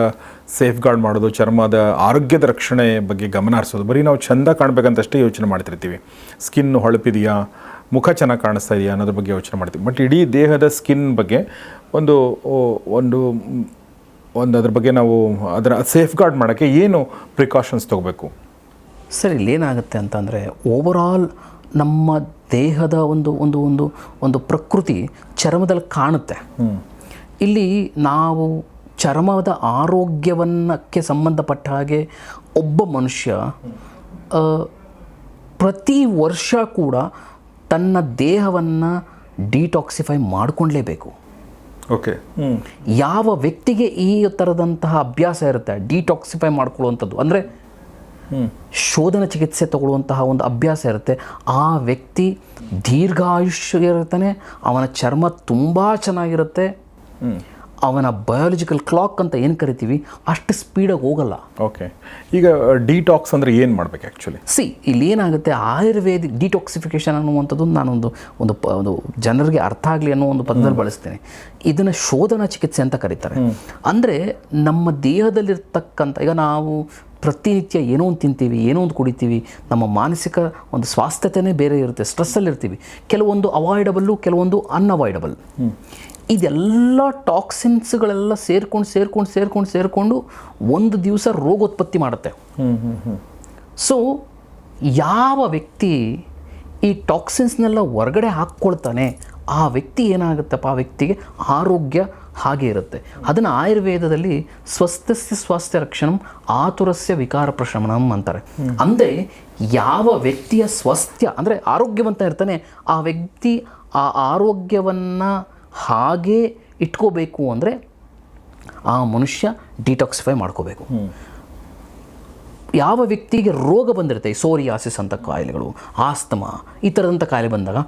ಸೇಫ್ ಗಾರ್ಡ್ ಮಾಡೋದು, ಚರ್ಮದ ಆರೋಗ್ಯದ ರಕ್ಷಣೆ ಬಗ್ಗೆ ಗಮನ ಹರಿಸೋದು, ಬರೀ ನಾವು ಚೆಂದ ಕಾಣಬೇಕಂತಷ್ಟೇ ಯೋಚನೆ ಮಾಡ್ತಿರ್ತೀವಿ. ಸ್ಕಿನ್ ಹೊಳಪಿದೆಯಾ, ಮುಖ ಚೆನ್ನಾಗಿ ಕಾಣಿಸ್ತಾ ಇದೆಯಾ ಅನ್ನೋದ್ರ ಬಗ್ಗೆ ಯೋಚನೆ ಮಾಡ್ತೀವಿ. ಬಟ್ ಇಡೀ ದೇಹದ ಸ್ಕಿನ್ ಬಗ್ಗೆ ಒಂದು ಅದ್ರ ಬಗ್ಗೆ ನಾವು ಅದರ ಸೇಫ್ ಗಾರ್ಡ್ ಮಾಡೋಕ್ಕೆ ಏನು ಪ್ರಿಕಾಷನ್ಸ್ ತೊಗೋಬೇಕು? ಸರ್, ಇಲ್ಲೇನಾಗುತ್ತೆ ಅಂತಂದರೆ, ಓವರಾಲ್ ನಮ್ಮ ದೇಹದ ಒಂದು ಪ್ರಕೃತಿ ಚರ್ಮದಲ್ಲಿ ಕಾಣುತ್ತೆ. ಇಲ್ಲಿ ನಾವು ಚರ್ಮದ ಆರೋಗ್ಯವನ್ನಕ್ಕೆ ಸಂಬಂಧಪಟ್ಟ ಹಾಗೆ ಒಬ್ಬ ಮನುಷ್ಯ ಪ್ರತಿ ವರ್ಷ ಕೂಡ ತನ್ನ ದೇಹವನ್ನು ಡಿಟಾಕ್ಸಿಫೈ ಮಾಡಿಕೊಳ್ಳೇಬೇಕು. ಓಕೆ. ಯಾವ ವ್ಯಕ್ತಿಗೆ ಈ ಥರದಂತಹ ಅಭ್ಯಾಸ ಇರುತ್ತೆ, ಡಿಟಾಕ್ಸಿಫೈ ಮಾಡ್ಕೊಳ್ಳುವಂಥದ್ದು, ಅಂದರೆ ಶೋಧನ ಚಿಕಿತ್ಸೆ ತಗೊಳ್ಳುವಂತಹ ಒಂದು ಅಭ್ಯಾಸ ಇರುತ್ತೆ, ಆ ವ್ಯಕ್ತಿ ದೀರ್ಘಾಯುಷ್ಯ ಇರ್ತಾನೆ, ಅವನ ಚರ್ಮ ತುಂಬ ಚೆನ್ನಾಗಿರುತ್ತೆ, ಅವನ ಬಯಾಲಜಿಕಲ್ ಕ್ಲಾಕ್ ಅಂತ ಏನು ಕರಿತೀವಿ ಅಷ್ಟು ಸ್ಪೀಡಾಗಿ ಹೋಗಲ್ಲ. ಓಕೆ. ಈಗ ಡಿಟಾಕ್ಸ್ ಅಂದರೆ ಏನು ಮಾಡಬೇಕು ಆ್ಯಕ್ಚುಲಿ? ಇಲ್ಲಿ ಏನಾಗುತ್ತೆ, ಆಯುರ್ವೇದಿಕ್ ಡಿಟಾಕ್ಸಿಫಿಕೇಷನ್ ಅನ್ನುವಂಥದ್ದು ಒಂದು ಜನರಿಗೆ ಅರ್ಥ ಆಗಲಿ ಅನ್ನೋ ಒಂದು ಪದದಲ್ಲಿ ಬಳಸ್ತೇನೆ. ಇದನ್ನು ಶೋಧನಾ ಚಿಕಿತ್ಸೆ ಅಂತ ಕರೀತಾರೆ. ಅಂದರೆ ನಮ್ಮ ದೇಹದಲ್ಲಿರ್ತಕ್ಕಂಥ, ಈಗ ನಾವು ಪ್ರತಿನಿತ್ಯ ಏನೋ ಒಂದು ತಿಂತೀವಿ, ಏನೋ ಒಂದು ಕುಡಿತೀವಿ, ನಮ್ಮ ಮಾನಸಿಕ ಒಂದು ಸ್ವಾಸ್ಥ್ಯತೆಯೇ ಬೇರೆ ಇರುತ್ತೆ, ಸ್ಟ್ರೆಸ್ಸಲ್ಲಿರ್ತೀವಿ. ಕೆಲವೊಂದು ಅವಾಯ್ಡಬಲ್ಲು, ಕೆಲವೊಂದು ಅನ್ಅವಾಯ್ಡಬಲ್. ಇದೆಲ್ಲ ಟಾಕ್ಸಿನ್ಸ್ಗಳೆಲ್ಲ ಸೇರ್ಕೊಂಡು ಒಂದು ದಿವಸ ರೋಗೋತ್ಪತ್ತಿ ಮಾಡುತ್ತೆ. ಸೊ ಯಾವ ವ್ಯಕ್ತಿ ಈ ಟಾಕ್ಸಿನ್ಸ್ನೆಲ್ಲ ಹೊರಗಡೆ ಹಾಕ್ಕೊಳ್ತಾನೆ, ಆ ವ್ಯಕ್ತಿ ಏನಾಗುತ್ತಪ್ಪ, ಆ ವ್ಯಕ್ತಿಗೆ ಆರೋಗ್ಯ ಹಾಗೆ ಇರುತ್ತೆ. ಅದನ್ನು ಆಯುರ್ವೇದದಲ್ಲಿ ಸ್ವಸ್ಥಸ್ಯ ಸ್ವಾಸ್ಥ್ಯ ರಕ್ಷಣಂ ಆತುರಸ್ಯ ವಿಕಾರ ಪ್ರಶಮನಂ ಅಂತಾರೆ. ಅಂದರೆ ಯಾವ ವ್ಯಕ್ತಿಯ ಸ್ವಾಸ್ಥ್ಯ ಅಂದರೆ ಆರೋಗ್ಯವಂತ ಇರ್ತಾನೆ, ಆ ವ್ಯಕ್ತಿ ಆ ಆರೋಗ್ಯವನ್ನು ಹಾಗೇ ಇಟ್ಕೋಬೇಕು ಅಂದರೆ ಆ ಮನುಷ್ಯ ಡಿಟಾಕ್ಸಿಫೈ ಮಾಡ್ಕೋಬೇಕು. ಯಾವ ವ್ಯಕ್ತಿಗೆ ರೋಗ ಬಂದಿರುತ್ತೆ, ಈ ಸೋರಿಯಾಸಿಸ್ ಅಂತ ಕಾಯಿಲೆಗಳು, ಆಸ್ತಮಾ ಈ ಥರದಂಥ ಕಾಯಿಲೆ ಬಂದಾಗ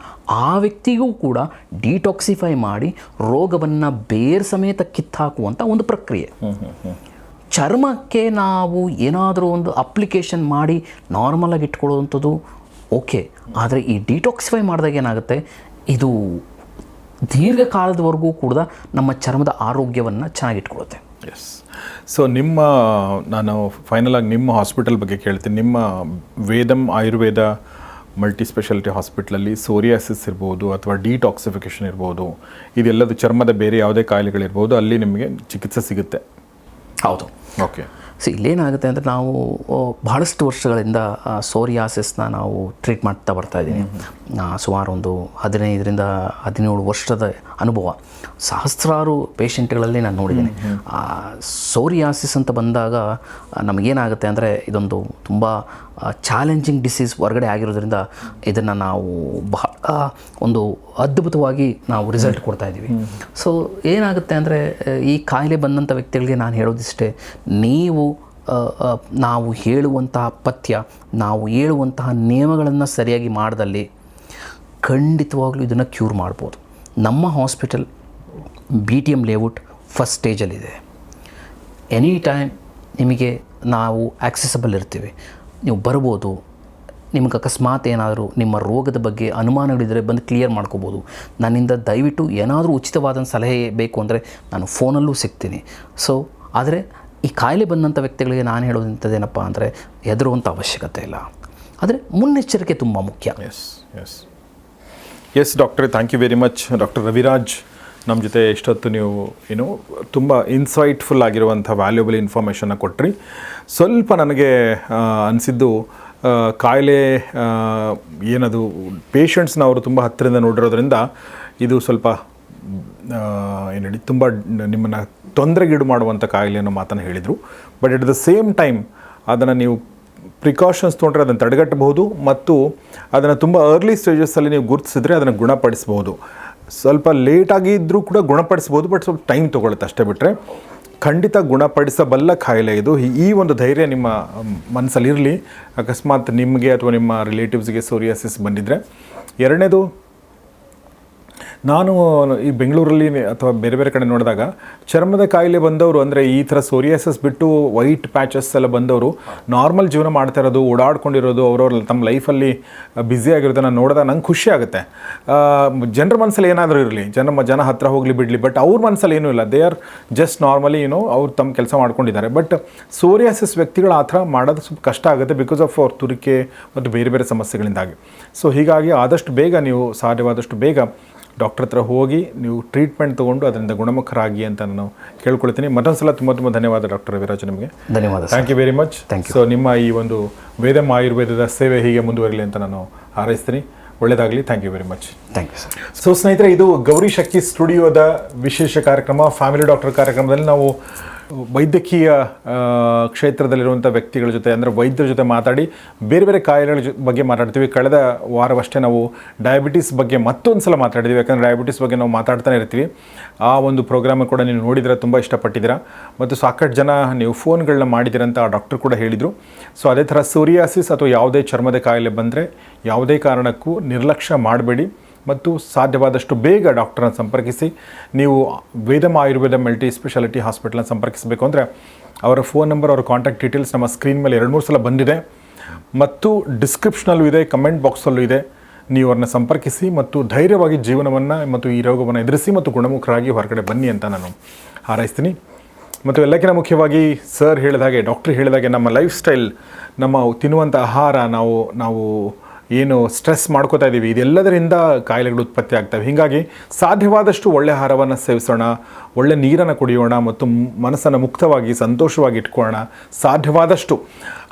ಆ ವ್ಯಕ್ತಿಗೂ ಕೂಡ ಡಿಟಾಕ್ಸಿಫೈ ಮಾಡಿ ರೋಗವನ್ನು ಬೇರ್ ಸಮೇತ ಕಿತ್ತಾಕುವಂಥ ಒಂದು ಪ್ರಕ್ರಿಯೆ. ಚರ್ಮಕ್ಕೆ ನಾವು ಏನಾದರೂ ಒಂದು ಅಪ್ಲಿಕೇಶನ್ ಮಾಡಿ ನಾರ್ಮಲಾಗಿ ಇಟ್ಕೊಳ್ಳುವಂಥದ್ದು ಓಕೆ, ಆದರೆ ಈ ಡಿಟಾಕ್ಸಿಫೈ ಮಾಡಿದಾಗ ಏನಾಗುತ್ತೆ, ಇದು ದೀರ್ಘಕಾಲದವರೆಗೂ ಕೂಡ ನಮ್ಮ ಚರ್ಮದ ಆರೋಗ್ಯವನ್ನು ಚೆನ್ನಾಗಿಟ್ಕೊಳ್ಳುತ್ತೆ. ಎಸ್. ಸೊ ನಾನು ಫೈನಲ್ ಆಗಿ ನಿಮ್ಮ ಹಾಸ್ಪಿಟಲ್ ಬಗ್ಗೆ ಕೇಳ್ತೀನಿ. ನಿಮ್ಮ ವೇದಂ ಆಯುರ್ವೇದ ಮಲ್ಟಿ ಸ್ಪೆಷಾಲಿಟಿ ಹಾಸ್ಪಿಟ್ಲಲ್ಲಿ ಸೋರಿಯಾಸಿಸ್ ಇರ್ಬೋದು ಅಥವಾ ಡಿಟಾಕ್ಸಿಫಿಕೇಷನ್ ಇರ್ಬೋದು, ಇದೆಲ್ಲದು ಚರ್ಮದ ಬೇರೆ ಯಾವುದೇ ಕಾಯಿಲೆಗಳಿರ್ಬೋದು, ಅಲ್ಲಿ ನಿಮಗೆ ಚಿಕಿತ್ಸೆ ಸಿಗುತ್ತೆ. ಹೌದು. ಓಕೆ. ಸೊ ಇಲ್ಲೇನಾಗುತ್ತೆ ಅಂದರೆ ನಾವು ಬಹಳಷ್ಟು ವರ್ಷಗಳಿಂದ ಸೋರಿಯಾಸಿಸ್ನ ನಾವು ಟ್ರೀಟ್ ಮಾಡ್ತಾ ಬರ್ತಾಯಿದ್ದೀನಿ. ಸುಮಾರು ಒಂದು 15-17 ವರ್ಷದ ಅನುಭವ, ಸಹಸ್ರಾರು ಪೇಷಂಟ್ಗಳಲ್ಲಿ ನಾನು ನೋಡಿದ್ದೀನಿ. ಸೋರಿಯಾಸಿಸ್ ಅಂತ ಬಂದಾಗ ನಮಗೇನಾಗುತ್ತೆ ಅಂದರೆ ಇದೊಂದು ತುಂಬ ಚಾಲೆಂಜಿಂಗ್ ಡಿಸೀಸ್ ಹೊರಗಡೆ ಆಗಿರೋದ್ರಿಂದ ಇದನ್ನು ನಾವು ಬಹಳ ಒಂದು ಅದ್ಭುತವಾಗಿ ನಾವು ರಿಸಲ್ಟ್ ಕೊಡ್ತಾ ಇದ್ದೀವಿ. ಸೊ ಏನಾಗುತ್ತೆ ಅಂದರೆ ಈ ಕಾಯಿಲೆ ಬಂದಂಥ ವ್ಯಕ್ತಿಗಳಿಗೆ ನಾನು ಹೇಳೋದಿಷ್ಟೇ, ನಾವು ಹೇಳುವಂತಹ ಪಥ್ಯ, ನಾವು ಹೇಳುವಂತಹ ನಿಯಮಗಳನ್ನು ಸರಿಯಾಗಿ ಮಾಡಿದಲ್ಲಿ ಖಂಡಿತವಾಗ್ಲೂ ಇದನ್ನು ಕ್ಯೂರ್ ಮಾಡ್ಬೋದು. ನಮ್ಮ ಹಾಸ್ಪಿಟಲ್ BTM ಲೇಔಟ್ ಫಸ್ಟ್ ಸ್ಟೇಜಲ್ಲಿದೆ. ಎನಿ ಟೈಮ್ ನಿಮಗೆ ನಾವು ಆಕ್ಸೆಸಬಲ್ ಇರ್ತೀವಿ, ನೀವು ಬರ್ಬೋದು. ನಿಮಗೆ ಅಕಸ್ಮಾತ್ ಏನಾದರೂ ನಿಮ್ಮ ರೋಗದ ಬಗ್ಗೆ ಅನುಮಾನಗಳಿದ್ದರೆ ಬಂದು ಕ್ಲಿಯರ್ ಮಾಡ್ಕೋಬೋದು. ನನ್ನಿಂದ ದಯವಿಟ್ಟು ಏನಾದರೂ ಉಚಿತವಾದ ಸಲಹೆ ಬೇಕು ಅಂದರೆ ನಾನು ಫೋನಲ್ಲೂ ಸಿಗ್ತೀನಿ. ಸೊ ಆದರೆ ಈ ಕಾಯಿಲೆ ಬಂದಂಥ ವ್ಯಕ್ತಿಗಳಿಗೆ ನಾನು ಹೇಳೋದಂಥದ್ದೇನಪ್ಪ ಅಂದರೆ ಹೆದರುವಂಥ ಅವಶ್ಯಕತೆ ಇಲ್ಲ, ಆದರೆ ಮುನ್ನೆಚ್ಚರಿಕೆ ತುಂಬ ಮುಖ್ಯ. ಎಸ್ ಡಾಕ್ಟ್ರೇ, thank you very much. Doctor Raviraj ನಮ್ಮ ಜೊತೆ ಇಷ್ಟೊತ್ತು ನೀವು ತುಂಬ ಇನ್ಸೈಟ್ಫುಲ್ ಆಗಿರುವಂಥ ವ್ಯಾಲ್ಯೂಬಲ್ ಇನ್ಫಾರ್ಮೇಷನ್ನ ಕೊಟ್ರಿ. ಸ್ವಲ್ಪ ನನಗೆ ಅನಿಸಿದ್ದು ಕಾಯಿಲೆ ಏನದು ಪೇಷಂಟ್ಸ್ನ ಅವರು ತುಂಬ ಹತ್ತಿರದಿಂದ ನೋಡಿರೋದ್ರಿಂದ ಇದು ಸ್ವಲ್ಪ ಏನು ಹೇಳಿ ತುಂಬ ನಿಮ್ಮನ್ನು ತೊಂದರೆಗೀಡು ಮಾಡುವಂಥ ಕಾಯಿಲೆ ಅನ್ನೋ ಮಾತನ್ನು ಹೇಳಿದರು. But at the same time ಅದನ್ನು ನೀವು ಪ್ರಿಕಾಷನ್ಸ್ ತೊಗೊಂಡ್ರೆ ಅದನ್ನು ತಡೆಗಟ್ಟಬಹುದು ಮತ್ತು ಅದನ್ನು ತುಂಬ ಅರ್ಲಿ ಸ್ಟೇಜಸ್ಸಲ್ಲಿ ನೀವು ಗುರುತಿಸಿದ್ರೆ ಅದನ್ನು ಗುಣಪಡಿಸ್ಬೋದು. ಸ್ವಲ್ಪ ಲೇಟಾಗಿ ಇದ್ದರೂ ಕೂಡ ಗುಣಪಡಿಸ್ಬೋದು, ಬಟ್ ಸ್ವಲ್ಪ ಟೈಮ್ ತೊಗೊಳುತ್ತೆ ಅಷ್ಟೇ. ಬಿಟ್ಟರೆ ಖಂಡಿತ ಗುಣಪಡಿಸಬಲ್ಲ ಕಾಯಿಲೆ ಇದು. ಈ ಒಂದು ಧೈರ್ಯ ನಿಮ್ಮ ಮನಸ್ಸಲ್ಲಿ ಇರಲಿ. ಅಕಸ್ಮಾತ್ ನಿಮಗೆ ಅಥವಾ ನಿಮ್ಮ ರಿಲೇಟಿವ್ಸ್ಗೆ ಸೋರಿಯಾಸಿಸ್ ಬಂದಿದ್ದರೆ. ಎರಡನೇದು, ನಾನು ಈ ಬೆಂಗಳೂರಲ್ಲಿ ಅಥವಾ ಬೇರೆ ಬೇರೆ ಕಡೆ ನೋಡಿದಾಗ ಚರ್ಮದ ಕಾಯಿಲೆ ಬಂದವರು, ಅಂದರೆ ಈ ಥರ ಸೋರಿಯಾಸಿಸ್ ಬಿಟ್ಟು ವೈಟ್ ಪ್ಯಾಚಸ್ ಎಲ್ಲ ಬಂದವರು ನಾರ್ಮಲ್ ಜೀವನ ಮಾಡ್ತಾ ಇರೋದು, ಓಡಾಡ್ಕೊಂಡಿರೋದು, ಅವರವ್ರ ತಮ್ಮ ಲೈಫಲ್ಲಿ ಬ್ಯುಸಿ ಆಗಿರೋದನ್ನು ನೋಡಿದಾಗ ನಂಗೆ ಖುಷಿ ಆಗುತ್ತೆ. ಜನರ ಮನಸ್ಸಲ್ಲಿ ಏನಾದರೂ ಇರಲಿ, ಜನ ಹತ್ತಿರ ಹೋಗಲಿ ಬಿಡಲಿ, ಬಟ್ ಅವ್ರ ಮನಸ್ಸಲ್ಲಿ ಏನೂ ಇಲ್ಲ. ದೇ ಆರ್ ಜಸ್ಟ್ ನಾರ್ಮಲಿ ಅವ್ರು ತಮ್ಮ ಕೆಲಸ ಮಾಡ್ಕೊಂಡಿದ್ದಾರೆ. ಬಟ್ ಸೋರಿಯಾಸಿಸ್ ವ್ಯಕ್ತಿಗಳು ಆ ಥರ ಮಾಡೋದು ಸ್ವಲ್ಪ ಕಷ್ಟ ಆಗುತ್ತೆ, ಬಿಕಾಸ್ ಆಫ್ ಅವ್ರ ತುರಿಕೆ ಮತ್ತು ಬೇರೆ ಬೇರೆ ಸಮಸ್ಯೆಗಳಿಂದಾಗಿ. ಸೊ ಹೀಗಾಗಿ ಆದಷ್ಟು ಬೇಗ ನೀವು ಸಾಧ್ಯವಾದಷ್ಟು ಬೇಗ ಡಾಕ್ಟರ್ ಹತ್ರ ಹೋಗಿ ನೀವು ಟ್ರೀಟ್ಮೆಂಟ್ ತೊಗೊಂಡು ಅದರಿಂದ ಗುಣಮುಖರಾಗಿ ಅಂತ ನಾನು ಕೇಳ್ಕೊಳ್ತೀನಿ. ಮತ್ತೊಂದು ಸಲ ತುಂಬ ಧನ್ಯವಾದ ಡಾಕ್ಟರ್ ರವಿರಾಜ್, ನಿಮಗೆ ಧನ್ಯವಾದ. Thank you very much. So ನಿಮ್ಮ ಈ ಒಂದು ವೇದಂ ಆಯುರ್ವೇದದ ಸೇವೆ ಹೀಗೆ ಮುಂದುವರಲಿ ಅಂತ ನಾನು ಹಾರೈಸ್ತೀನಿ. ಒಳ್ಳೆಯದಾಗಲಿ. Thank you very much. Thank you sir. So ಸ್ನೇಹಿತರೆ, ಇದು ಗೌರಿ ಶಕ್ತಿ ಸ್ಟುಡಿಯೋದ ವಿಶೇಷ ಕಾರ್ಯಕ್ರಮ, ಫ್ಯಾಮಿಲಿ ಡಾಕ್ಟರ್ ಕಾರ್ಯಕ್ರಮದಲ್ಲಿ ನಾವು ವೈದ್ಯಕೀಯ ಕ್ಷೇತ್ರದಲ್ಲಿರುವಂಥ ವ್ಯಕ್ತಿಗಳ ಜೊತೆ, ಅಂದರೆ ವೈದ್ಯರ ಜೊತೆ ಮಾತಾಡಿ ಬೇರೆ ಬೇರೆ ಕಾಯಿಲೆಗಳ ಬಗ್ಗೆ ಮಾತಾಡ್ತೀವಿ. ಕಳೆದ ವಾರವಷ್ಟೇ ನಾವು ಡಯಾಬಿಟಿಸ್ ಬಗ್ಗೆ ಮತ್ತೊಂದು ಸಲ ಮಾತಾಡಿದ್ದೀವಿ. ಯಾಕಂದರೆ ಡಯಾಬಿಟಿಸ್ ಬಗ್ಗೆ ನಾವು ಮಾತಾಡ್ತಾನೆ ಇರ್ತೀವಿ. ಆ ಒಂದು ಪ್ರೋಗ್ರಾಮ್ ಕೂಡ ನೀವು ನೋಡಿದರೆ ತುಂಬ ಇಷ್ಟಪಟ್ಟಿದ್ದೀರಾ ಮತ್ತು ಸಾಕಷ್ಟು ಜನ ನೀವು ಫೋನ್ಗಳನ್ನ ಮಾಡಿದ್ದೀರಂತ ಆ ಡಾಕ್ಟರ್ ಕೂಡ ಹೇಳಿದರು. ಸೊ ಅದೇ ಥರ ಸೋರಿಯಾಸಿಸ್ ಅಥವಾ ಯಾವುದೇ ಚರ್ಮದ ಕಾಯಿಲೆ ಬಂದರೆ ಯಾವುದೇ ಕಾರಣಕ್ಕೂ ನಿರ್ಲಕ್ಷ್ಯ ಮಾಡಬೇಡಿ ಮತ್ತು ಸಾಧ್ಯವಾದಷ್ಟು ಬೇಗ ಡಾಕ್ಟರನ್ನು ಸಂಪರ್ಕಿಸಿ. ನೀವು ವೇದಂ ಆಯುರ್ವೇದ ಮಲ್ಟಿ ಸ್ಪೆಷಾಲಿಟಿ ಹಾಸ್ಪಿಟಲ್ನ ಸಂಪರ್ಕಿಸಬೇಕು ಅಂದರೆ ಅವರ ಫೋನ್ ನಂಬರ್, ಅವರ ಕಾಂಟ್ಯಾಕ್ಟ್ ಡೀಟೇಲ್ಸ್ ನಮ್ಮ ಸ್ಕ್ರೀನ್ ಮೇಲೆ 2-3 ಸಲ ಬಂದಿದೆ ಮತ್ತು ಡಿಸ್ಕ್ರಿಪ್ಷನಲ್ಲೂ ಇದೆ, ಕಮೆಂಟ್ ಬಾಕ್ಸಲ್ಲೂ ಇದೆ. ನೀವು ಅವ್ರನ್ನ ಸಂಪರ್ಕಿಸಿ ಮತ್ತು ಧೈರ್ಯವಾಗಿ ಜೀವನವನ್ನು ಮತ್ತು ಈ ರೋಗವನ್ನು ಎದುರಿಸಿ ಮತ್ತು ಗುಣಮುಖರಾಗಿ ಹೊರಗಡೆ ಬನ್ನಿ ಅಂತ ನಾನು ಹಾರೈಸ್ತೀನಿ. ಮತ್ತು ಎಲ್ಲಕ್ಕಿಂತ ಮುಖ್ಯವಾಗಿ ಸರ್ ಹೇಳಿದಾಗೆ, ಡಾಕ್ಟ್ರ್ ಹೇಳಿದಾಗೆ, ನಮ್ಮ ಲೈಫ್ ಸ್ಟೈಲ್, ನಮ್ಮ ತಿನ್ನುವಂಥ ಆಹಾರ, ನಾವು ಏನು ಸ್ಟ್ರೆಸ್ ಮಾಡ್ಕೋತಾ ಇದ್ದೀವಿ, ಇದೆಲ್ಲದರಿಂದ ಕಾಯಿಲೆಗಳು ಉತ್ಪತ್ತಿ ಆಗ್ತವೆ. ಹೀಗಾಗಿ ಸಾಧ್ಯವಾದಷ್ಟು ಒಳ್ಳೆ ಆಹಾರವನ್ನು ಸೇವಿಸೋಣ, ಒಳ್ಳೆ ನೀರನ್ನು ಕುಡಿಯೋಣ ಮತ್ತು ಮನಸ್ಸನ್ನು ಮುಕ್ತವಾಗಿ ಸಂತೋಷವಾಗಿ ಇಟ್ಕೊಳ್ಳೋಣ. ಸಾಧ್ಯವಾದಷ್ಟು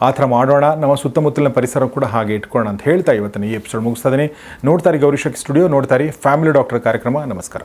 ಆ ಥರ ಮಾಡೋಣ. ನಮ್ಮ ಸುತ್ತಮುತ್ತಲಿನ ಪರಿಸರ ಕೂಡ ಹಾಗೆ ಇಟ್ಕೊಳ್ಳೋಣ ಅಂತ ಹೇಳ್ತಾ ಇವತ್ತಿನ ಈ ಎಪಿಸೋಡ್ ಮುಗಿಸ್ತಾ ಇದ್ದೀನಿ. ನೋಡ್ತಾರೆ ಗೌರಿ ಶಕ್ತಿ ಸ್ಟುಡಿಯೋ, ನೋಡ್ತಾರೆ ಫ್ಯಾಮಿಲಿ ಡಾಕ್ಟರ್ ಕಾರ್ಯಕ್ರಮ. ನಮಸ್ಕಾರ.